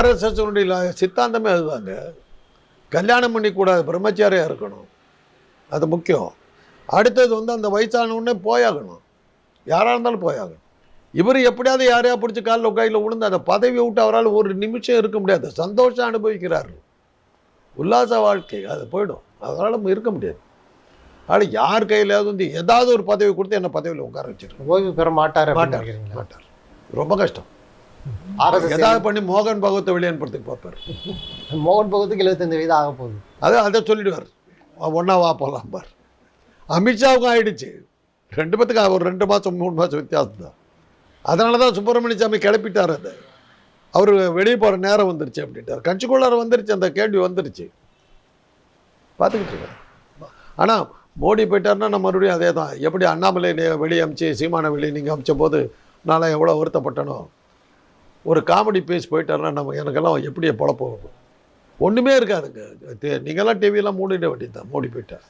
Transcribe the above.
ஆர்எஸ்எஸ்னுடைய சித்தாந்தமே அதுதாங்க. கல்யாணம் பண்ணிக்கூடாது, பிரம்மச்சாரியாக இருக்கணும், அது முக்கியம். அடுத்தது அந்த வயசானவுடனே போயாகணும், யாராக இருந்தாலும் போயாகணும். இவர் எப்படியாவது யாரையா பிடிச்சி காலில் கையில் விழுந்து அந்த பதவியை விட்டு அவரால் ஒரு நிமிஷம் இருக்க முடியாது. சந்தோஷம் அனுபவிக்கிறார், உல்லாச வாழ்க்கை, அது போயிடும், அதனால் இருக்க முடியாது. ஆனால் யார் கையிலாவது ஏதாவது ஒரு பதவி கொடுத்து என்ன பதவியில் உட்கார வச்சிருக்கோம். ஓய்வு பெற மாட்டார் மாட்டார், ரொம்ப கஷ்டம். ஏதாவது பண்ணி மோகன் பகவத்தை வெளியேற்படுத்திக்கு பார்ப்பார். மோகன் பகவத்துக்கு 75 வயது ஆக போகுது. அதை சொல்லிடுவார், ஒன்றா வா போகலாம் பார். அமித்ஷாவுக்கும் ஆயிடுச்சு, 2 பேத்துக்கு ஒரு 2 மாதம் 3 மாதம் வித்தியாசம் தான். அதனால தான் சுப்பிரமணிய சாமி கிளப்பிட்டார். அதை அவர் வெளியே போகிற நேரம் வந்துருச்சு அப்படின்ட்டார். கட்சிக்குள்ளார வந்துருச்சு, அந்த கேள்வி வந்துருச்சு, பார்த்துக்கிட்டு இருக்காரு. ஆனால் மோடி போயிட்டார்னா நம்ம மறுபடியும் அதே தான். எப்படி அண்ணாமலை வெளியே அமிச்சு சீமான வெளியே நீங்கள் அமிச்ச போது நான் எவ்வளோ வருத்தப்பட்டனோ, ஒரு காமெடி பேஸ் போயிட்டார்னா நம்ம எனக்கெல்லாம் எப்படியே பொழப்போம், ஒன்றுமே இருக்காதுங்க. நீங்கள்லாம் டிவியெல்லாம் மூடிட வேண்டியது தான் மோடி போயிட்டார்.